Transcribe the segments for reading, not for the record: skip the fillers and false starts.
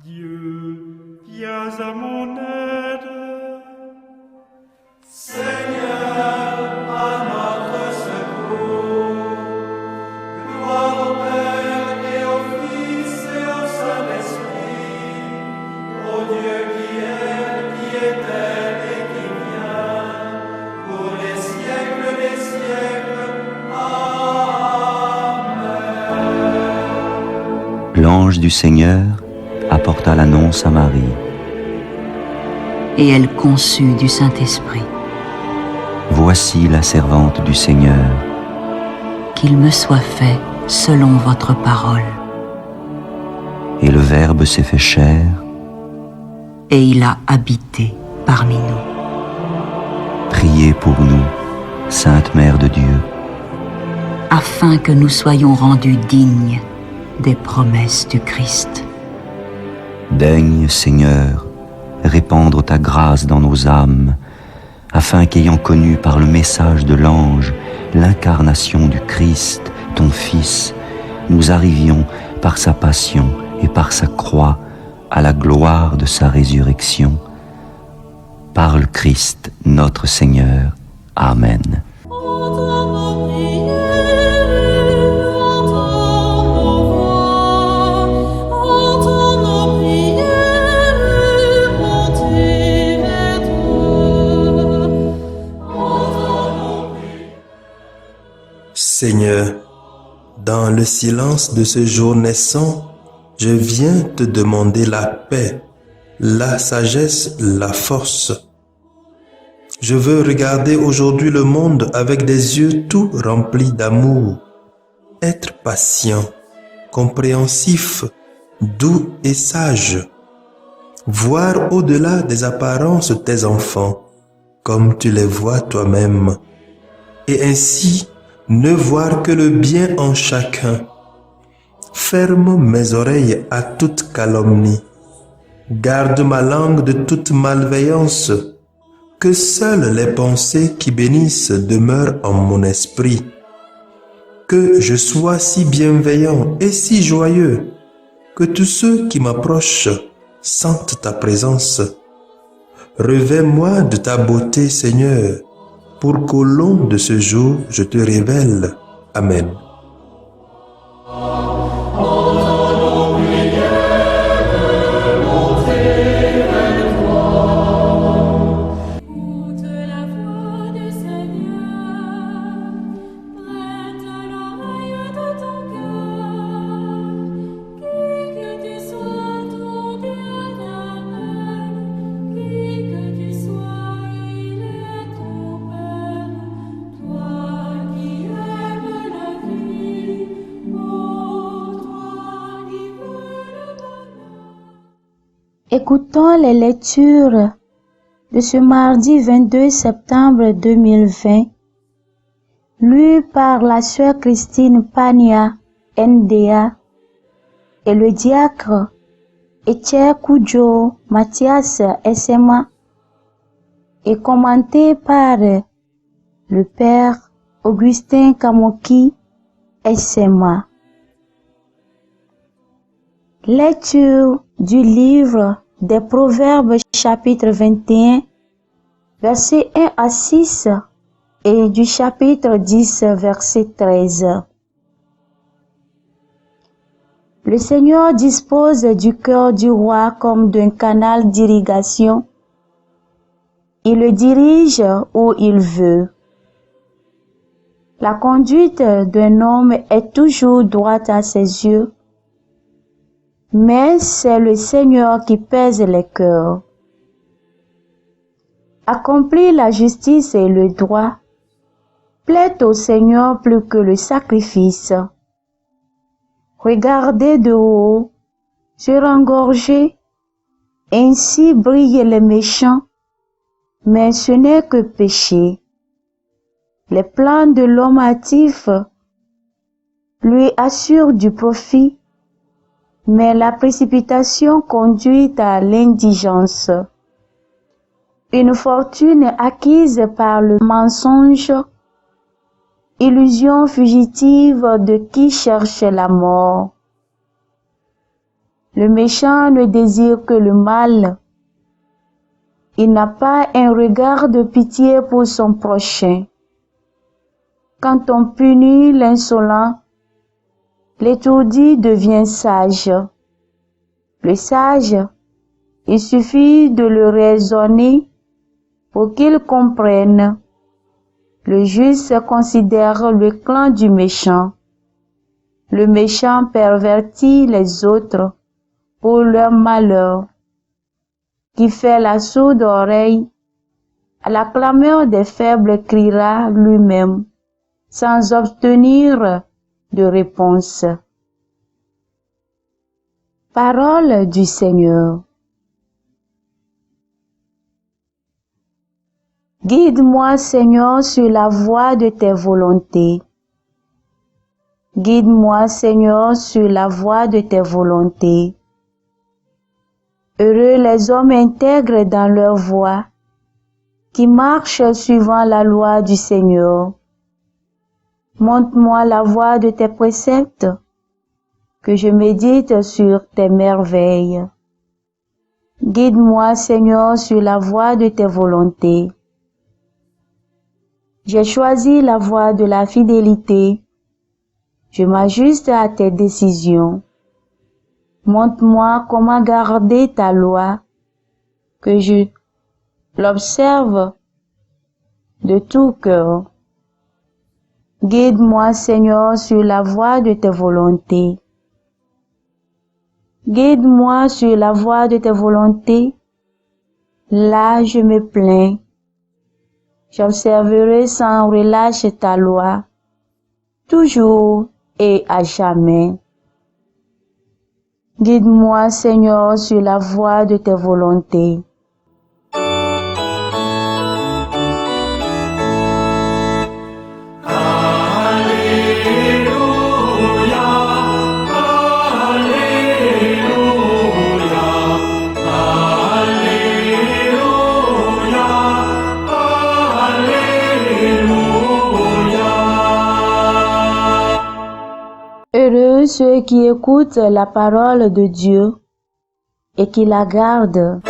Dieu, viens à mon aide. Seigneur, à notre secours. Gloire au Père et au Fils et au Saint-Esprit, au Dieu qui était et qui vient, pour les siècles des siècles. Amen. L'ange du Seigneur apporta l'annonce à Marie. Et elle conçut du Saint-Esprit. Voici la servante du Seigneur. Qu'il me soit fait selon votre parole. Et le Verbe s'est fait chair. Et il a habité parmi nous. Priez pour nous, Sainte Mère de Dieu, afin que nous soyons rendus dignes des promesses du Christ. Daigne, Seigneur, répandre ta grâce dans nos âmes, afin qu'ayant connu par le message de l'ange l'incarnation du Christ, ton Fils, nous arrivions par sa passion et par sa croix à la gloire de sa résurrection. Par le Christ notre Seigneur. Amen. Seigneur, dans le silence de ce jour naissant, je viens te demander la paix, la sagesse, la force. Je veux regarder aujourd'hui le monde avec des yeux tout remplis d'amour, être patient, compréhensif, doux et sage, voir au-delà des apparences tes enfants, comme tu les vois toi-même, et ainsi ne voir que le bien en chacun. Ferme mes oreilles à toute calomnie. Garde ma langue de toute malveillance. Que seules les pensées qui bénissent demeurent en mon esprit. Que je sois si bienveillant et si joyeux, que tous ceux qui m'approchent sentent ta présence. Revêt-moi de ta beauté, Seigneur, pour qu'au long de ce jour, je te révèle. Amen. Écoutons les lectures de ce mardi 22 septembre 2020, lues par la sœur Christine Pania, NDA, et le diacre Etienne Koujo Mathias SMA, et commentées par le père Augustin Kamoki SMA. Lecture du livre des Proverbes chapitre 21, versets 1 à 6 et du chapitre 10, verset 13. Le Seigneur dispose du cœur du roi comme d'un canal d'irrigation. Il le dirige où il veut. La conduite d'un homme est toujours droite à ses yeux, mais c'est le Seigneur qui pèse les cœurs. Accomplir la justice et le droit plaît au Seigneur plus que le sacrifice. Regarder de haut, se rengorger, ainsi brillent les méchants, mais ce n'est que péché. Les plans de l'homme hâtif lui assurent du profit, mais la précipitation conduit à l'indigence. Une fortune acquise par le mensonge, illusion fugitive de qui cherche la mort. Le méchant ne désire que le mal. Il n'a pas un regard de pitié pour son prochain. Quand on punit l'insolent, l'étourdi devient sage. Le sage, il suffit de le raisonner pour qu'il comprenne. Le juste considère le clan du méchant. Le méchant pervertit les autres pour leur malheur. Qui fait la sourde oreille à la clameur des faibles criera lui-même, sans obtenir de réponse. Parole du Seigneur. Guide-moi, Seigneur, sur la voie de tes volontés. Guide-moi, Seigneur, sur la voie de tes volontés. Heureux les hommes intègres dans leur voie, qui marchent suivant la loi du Seigneur. Montre-moi la voie de tes préceptes, que je médite sur tes merveilles. Guide-moi, Seigneur, sur la voie de tes volontés. J'ai choisi la voie de la fidélité. Je m'ajuste à tes décisions. Montre-moi comment garder ta loi, que je l'observe de tout cœur. Guide-moi, Seigneur, sur la voie de tes volontés. Guide-moi sur la voie de tes volontés. Là, je me plains. J'observerai sans relâche ta loi, toujours et à jamais. Guide-moi, Seigneur, sur la voie de tes volontés. Heureux ceux qui écoutent la parole de Dieu et qui la gardent.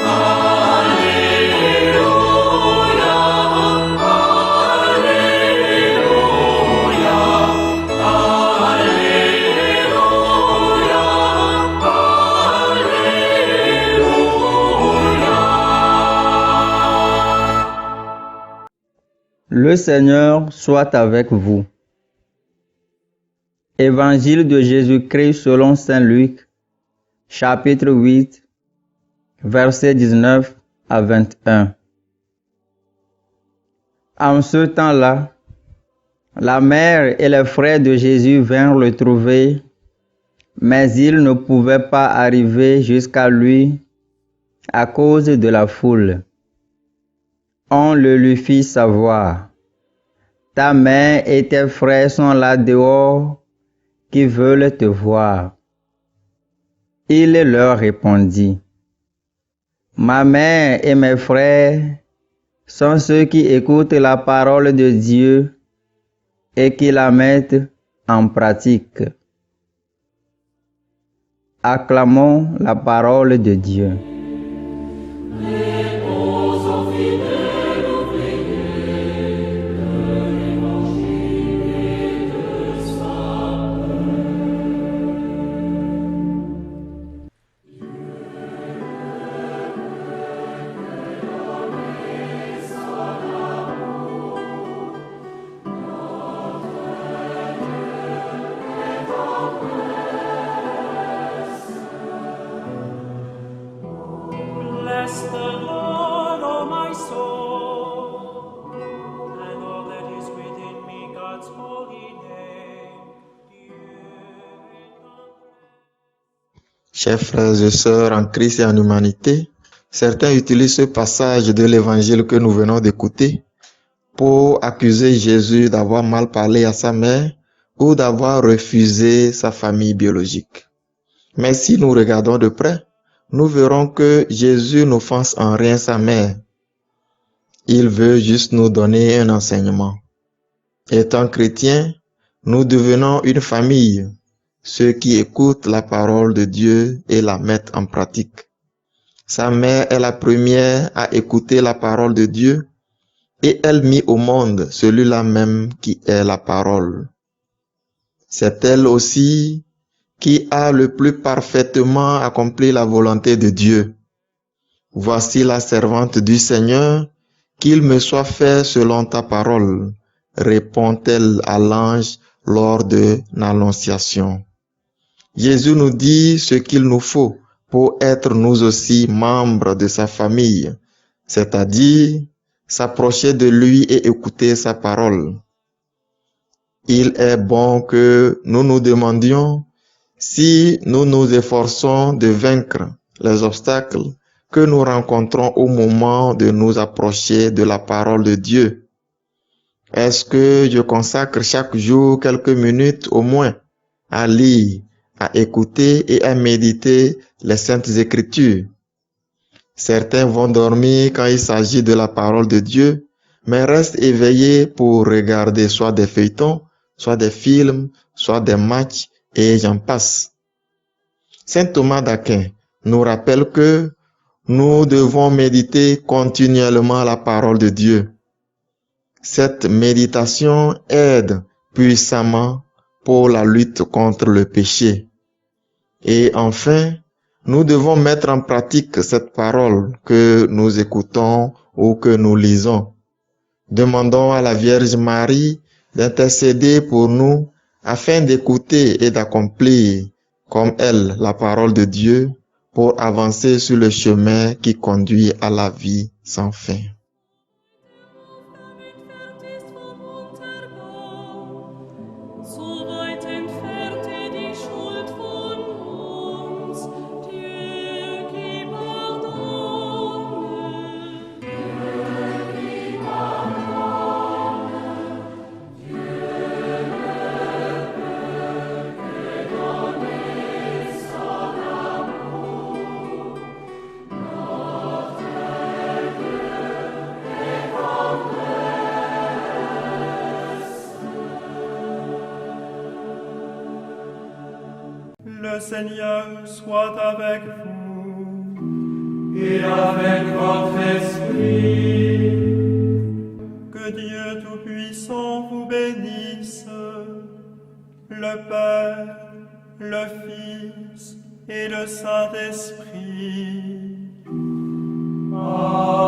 Le Seigneur soit avec vous. Évangile de Jésus-Christ selon Saint Luc, chapitre 8, versets 19 à 21. En ce temps-là, la mère et les frères de Jésus vinrent le trouver, mais ils ne pouvaient pas arriver jusqu'à lui à cause de la foule. On le lui fit savoir. Ta mère et tes frères sont là dehors, qui veulent te voir. Il leur répondit, ma mère et mes frères sont ceux qui écoutent la parole de Dieu et qui la mettent en pratique. Acclamons la parole de Dieu. Bless the Lord, O my soul, and all that is within me, God's holy name. Chers frères et sœurs en Christ et en humanité, certains utilisent ce passage de l'évangile que nous venons d'écouter pour accuser Jésus d'avoir mal parlé à sa mère ou d'avoir refusé sa famille biologique. Mais si nous regardons de près, nous verrons que Jésus n'offense en rien sa mère. Il veut juste nous donner un enseignement. Étant chrétiens, nous devenons une famille. ceux qui écoutent la parole de Dieu et la mettent en pratique. Sa mère est la première à écouter la parole de Dieu et elle mit au monde celui-là même qui est la parole. C'est elle aussi qui a le plus parfaitement accompli la volonté de Dieu. Voici la servante du Seigneur, qu'il me soit fait selon ta parole, répond-elle à l'ange lors de l'annonciation. Jésus nous dit ce qu'il nous faut pour être nous aussi membres de sa famille, c'est-à-dire s'approcher de lui et écouter sa parole. Il est bon que nous nous demandions si nous nous efforçons de vaincre les obstacles que nous rencontrons au moment de nous approcher de la parole de Dieu. Est-ce que je consacre chaque jour quelques minutes au moins à lire, à écouter et à méditer les Saintes Écritures? Certains vont dormir quand il s'agit de la parole de Dieu, mais restent éveillés pour regarder soit des feuilletons, soit des films, soit des matchs, et j'en passe. Saint Thomas d'Aquin nous rappelle que nous devons méditer continuellement la parole de Dieu. Cette méditation aide puissamment pour la lutte contre le péché. Et enfin, nous devons mettre en pratique cette parole que nous écoutons ou que nous lisons. Demandons à la Vierge Marie d'intercéder pour nous afin d'écouter et d'accomplir comme elle la parole de Dieu pour avancer sur le chemin qui conduit à la vie sans fin. Le Seigneur soit avec vous. Et avec votre esprit. Que Dieu Tout-Puissant vous bénisse, le Père, le Fils et le Saint-Esprit. Amen.